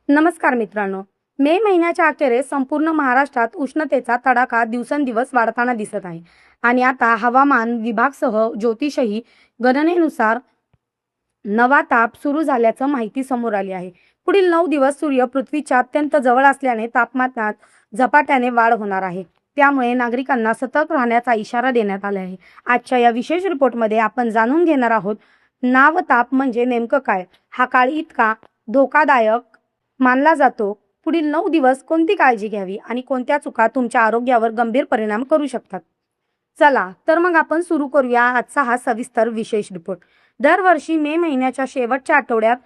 नमस्कार मित्रांनो. मे महिन्याच्या अखेरीस संपूर्ण महाराष्ट्रात उष्णतेचा तडाखा दिवसेंदिवस वाढताना दिसत आहे आणि आता हवामान विभागासह ज्योतिषही गणनेनुसार नवा ताप सुरू झाल्याचं माहिती समोर आली आहे. पुढील 9 दिवस सूर्य पृथ्वीच्या अत्यंत जवळ असल्याने तापमानात झपाट्याने वाढ होणार आहे. त्यामुळे नागरिकांना सतर्क राहण्याचा इशारा देण्यात आला आहे. आजच्या या विशेष रिपोर्टमध्ये आपण जाणून घेणार आहोत नावताप म्हणजे नेमकं काय, हा काळ इतका धोकादायक मानला जातो, पुढील 9 दिवस कोणती काळजी घ्यावी आणि कोणत्या चुका तुमच्या आरोग्यावर गंभीर परिणाम करू शकतात. चला तर मग आपण सुरू करूया आजचा हा सविस्तर विशेष रिपोर्ट. दरवर्षी मे महिन्याच्या शेवटच्या आठवड्यात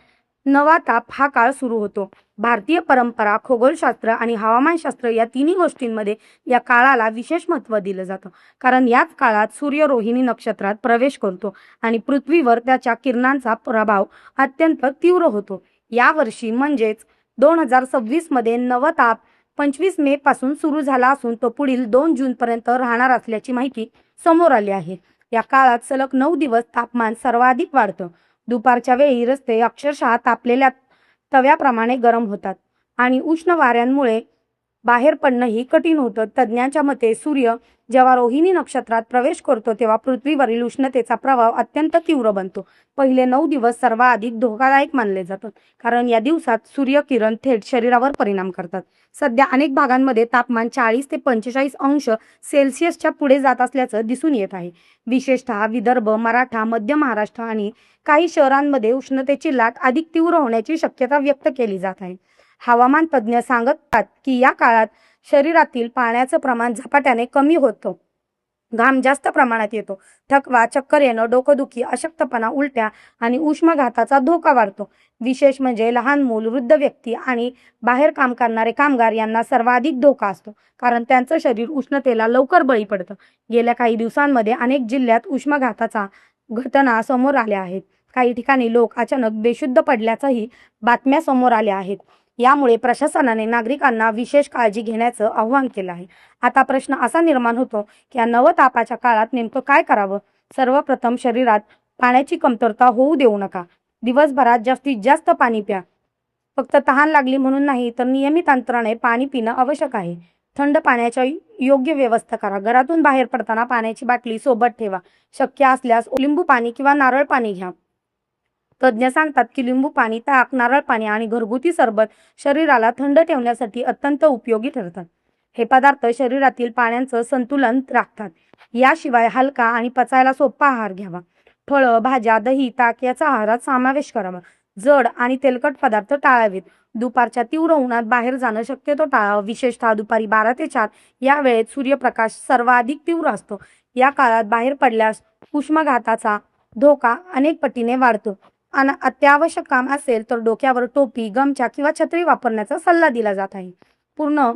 नवा ताप हा काळ सुरू होतो. भारतीय परंपरा, खगोलशास्त्र आणि हवामानशास्त्र या तिन्ही गोष्टींमध्ये या काळाला विशेष महत्त्व दिलं जातं. कारण याच काळात सूर्य रोहिणी नक्षत्रात प्रवेश करतो आणि पृथ्वीवर त्याच्या किरणांचा प्रभाव अत्यंत तीव्र होतो. यावर्षी म्हणजेच 2026 मध्ये नवताप 25 मे पासून सुरू झाला असून तो पुढील 2 जून पर्यंत राहणार असल्याची माहिती समोर आली आहे. या काळात सलग 9 दिवस तापमान सर्वाधिक वाढतं. दुपारच्या वेळी रस्ते अक्षरशः तापलेल्या तव्याप्रमाणे गरम होतात आणि उष्ण वाऱ्यांमुळे बाहेर पडणंही कठीण होतं. तज्ज्ञांच्या मते सूर्य जेव्हा रोहिणी नक्षत्रात प्रवेश करतो तेव्हा पृथ्वीवरील उष्णतेचा प्रभाव अत्यंत तीव्र बनतो. पहिले 9 दिवस सर्वाधिक धोकादायक मानले जातात कारण या दिवसात सूर्यकिरण थेट शरीरावर परिणाम करतात. सध्या अनेक भागांमध्ये तापमान 40 ते 45 अंश सेल्सिअसच्या पुढे जात असल्याचं दिसून येत आहे. विशेषतः विदर्भ, मराठा, मध्य महाराष्ट्र आणि काही शहरांमध्ये उष्णतेची लाट अधिक तीव्र होण्याची शक्यता व्यक्त केली जात आहे. हवामान तज्ज्ञ सांगतात की या काळात शरीरातील पाण्याचं प्रमाण झपाट्याने कमी होतं, घाम जास्त प्रमाणात येतो, थकवा, चक्कर येणं, डोकंदुखी, अशक्तपणा, उलट्या आणि उष्माघाताचा धोका वाढतो. विशेष म्हणजे लहान मूल, वृद्ध व्यक्ती आणि बाहेर काम करणारे कामगार यांना सर्वाधिक धोका असतो कारण त्यांचं शरीर उष्णतेला लवकर बळी पडतं. गेल्या काही दिवसांमध्ये अनेक जिल्ह्यात उष्माघाताचा घटना समोर आल्या आहेत. काही ठिकाणी लोक अचानक बेशुद्ध पडल्याच्याही बातम्या समोर आल्या आहेत. यामुळे प्रशासनाने नागरिकांना विशेष काळजी घेण्याचं आवाहन केलं आहे. आता प्रश्न असा निर्माण होतो की या नवतापाच्या काळात नेमकं काय करावं. सर्वप्रथम शरीरात पाण्याची कमतरता होऊ देऊ नका. दिवसभरात जास्तीत जास्त पाणी प्या. फक्त तहान लागली म्हणून नाही तर नियमित अंतराने पाणी पिणं आवश्यक आहे. थंड पाण्याच्या योग्य व्यवस्था करा. घरातून बाहेर पडताना पाण्याची बाटली सोबत ठेवा. शक्य असल्यास लिंबू पाणी किंवा नारळ पाणी घ्या. तज्ज्ञ सांगतात की लिंबू पाणी, ताक, नारळ पाणी आणि घरगुती सरबत शरीराला थंड ठेवण्यासाठी अत्यंत उपयोगी ठरतात. हे पदार्थ शरीरातील पाण्याचं संतुलन राखतात. याशिवाय हलका आणि पचायला सोपा आहार घ्यावा. फळं, भाज्या, दही, ताक याचा आहारात समावेश करावा. जड आणि तेलकट पदार्थ टाळावेत. दुपारच्या तीव्र उन्हात बाहेर जाणं शक्यतो टाळावं. विशेषतः दुपारी 12 ते 4 या वेळेत सूर्यप्रकाश सर्वाधिक तीव्र असतो. या काळात बाहेर पडल्यास उष्माघाताचा धोका अनेक पटीने वाढतो. अत्यावश्यक काम असेल तर डोक्यावर टोपी, गमछा किंवा छत्री वापरण्याचा सल्ला दिला जात आहे. पूर्ण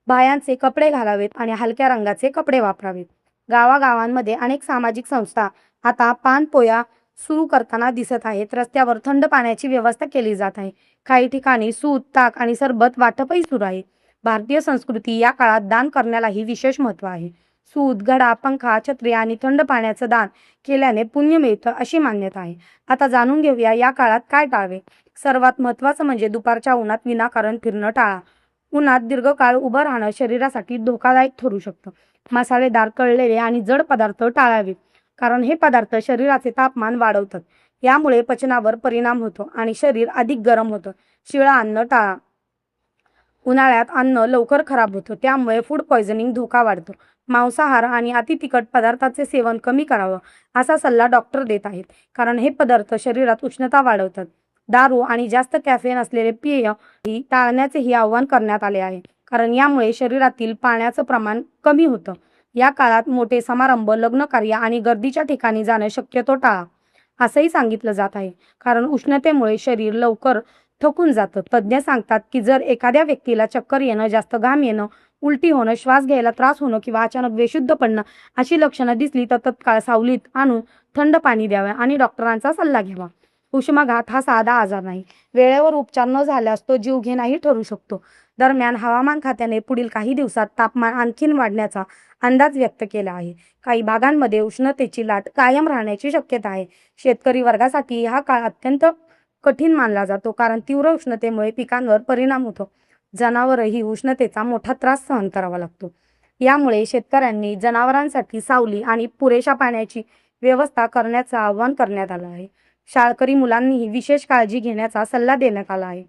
बाह्यांचे कपडे घालावेत आणि हलक्या रंगाचे कपडे वापरावेत. गावागावांमध्ये अनेक सामाजिक संस्था आता पानपोया सुरू करताना दिसत आहेत. रस्त्यावर थंड पाण्याची व्यवस्था केली जात आहे. काही ठिकाणी सूप, ताक आणि सरबत वाटपही सुरू आहे. भारतीय संस्कृती या काळात दान करण्यालाही विशेष महत्त्व आहे. सूत, घडा, पंखा, छत्री आणि थंड पाण्याचं दान केल्याने पुण्य मिळतं अशी मान्यता आहे. आता जाणून घेऊया या काळात काय टाळावे. सर्वात महत्त्वाचं म्हणजे दुपारच्या उन्हात विनाकारण फिरणं टाळा. उन्हात दीर्घकाळ उभं राहणं शरीरासाठी धोकादायक ठरू शकतं. मसालेदार, तळलेले आणि जड पदार्थ टाळावेत कारण हे पदार्थ शरीराचे तापमान वाढवतात. यामुळे पचनावर परिणाम होतो आणि शरीर अधिक गरम होतं. शिळं अन्न टाळा. उन्हाळ्यात अन्न लवकर खराब होतं, त्यामुळे फूड पॉयझनिंग धोका वाढतो. मांसाहार आणि अतितिखट पदार्थांचे सेवन कमी करावं असा सल्ला डॉक्टर देत आहेत कारण हे पदार्थ शरीरात उष्णता वाढवतात. दारू आणि जास्त कॅफेन असलेले पेय टाळण्याचेही आवाहन करण्यात आले आहे कारण यामुळे शरीरातील पाण्याचं प्रमाण कमी होतं. या काळात मोठे समारंभ, लग्नकार्य आणि गर्दीच्या ठिकाणी जाणं शक्यतो टाळा असंही सांगितलं जात आहे कारण उष्णतेमुळे शरीर लवकर थकून जातं. तज्ज्ञ सांगतात की जर एखाद्या व्यक्तीला चक्कर येणं, जास्त घाम येणं, उलटी होणं, श्वास घ्यायला त्रास होणं किंवा अचानक बेशुद्ध पडणं अशी लक्षणं दिसली तर तत्काळ सावलीत आणून थंड पाणी द्यावे आणि डॉक्टरांचा सल्ला घ्यावा. उष्माघात हा साधा आजार नाही. वेळेवर उपचार न झाल्यास तो जीवघेणाही ठरू शकतो. दरम्यान हवामान खात्याने पुढील काही दिवसात तापमान आणखीन वाढण्याचा अंदाज व्यक्त केला आहे. काही भागांमध्ये उष्णतेची लाट कायम राहण्याची शक्यता आहे. शेतकरी वर्गासाठी हा काळ अत्यंत कठीण मानला जातो, कारण तीव्र उष्णतेमुळे पिकांवर परिणाम होतो. जनावरही उष्णतेचा मोठा त्रास सहन करावा लागतो. यामुळे शेतकऱ्यांनी जनावरांसाठी सावली आणि पुरेशा पाण्याची व्यवस्था करण्याचं आवाहन करण्यात आलं आहे. शाळकरी मुलांनीही विशेष काळजी घेण्याचा सल्ला देण्यात आला आहे.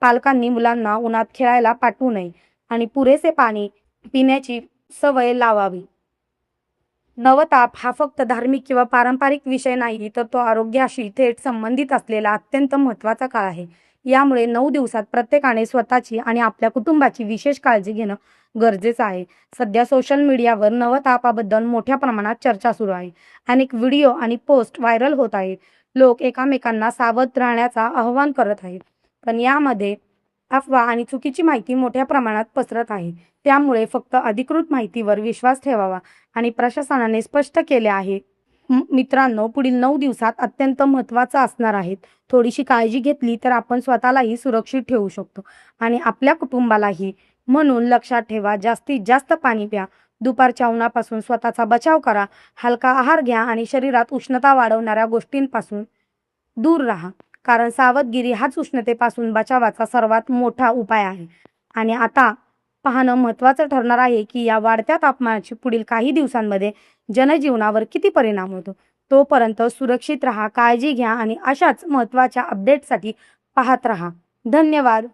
पालकांनी मुलांना उन्हात खेळायला पाठवू नये आणि पुरेसे पाणी पिण्याची सवय लावावी. नवताप हा फक्त धार्मिक किंवा पारंपरिक विषय नाही, तर तो आरोग्याशी थेट संबंधित असलेला अत्यंत महत्त्वाचा काळ आहे. यामुळे 9 दिवसात प्रत्येकाने स्वतःची आणि आपल्या कुटुंबाची विशेष काळजी घेणं गरजेचं आहे. सध्या सोशल मीडियावर नवतापाबद्दल मोठ्या प्रमाणात चर्चा सुरू आहे. अनेक व्हिडिओ आणि पोस्ट व्हायरल होत आहेत. लोक एकमेकांना सावध राहण्याचं आवाहन करत आहेत. पण यामध्ये अफवा आणि चुकीची माहिती मोठ्या प्रमाणात पसरत आहे. त्यामुळे फक्त अधिकृत माहितीवर विश्वास ठेवावा आणि प्रशासनाने स्पष्ट केले आहे. मित्रांनो, पुढील 9 दिवसात अत्यंत महत्त्वाचं असणार आहेत. थोडीशी काळजी घेतली तर आपण स्वतःलाही सुरक्षित ठेवू शकतो आणि आपल्या कुटुंबालाही. म्हणून लक्षात ठेवा, जास्तीत जास्त पाणी प्या, दुपारच्या उन्हापासून स्वतःचा बचाव करा, हलका आहार घ्या आणि शरीरात उष्णता वाढवणाऱ्या गोष्टींपासून दूर राहा. कारण सावधगिरी हाच उष्णतेपासून बचावाचा सर्वात मोठा उपाय आहे. आणि आता पाहणं महत्त्वाचं ठरणार आहे की या वाढत्या तापमानाची पुढील काही दिवसांमध्ये जनजीवनावर किती परिणाम होतो. तोपर्यंत सुरक्षित राहा, काळजी घ्या आणि अशाच महत्त्वाच्या अपडेटसाठी पाहत राहा. धन्यवाद.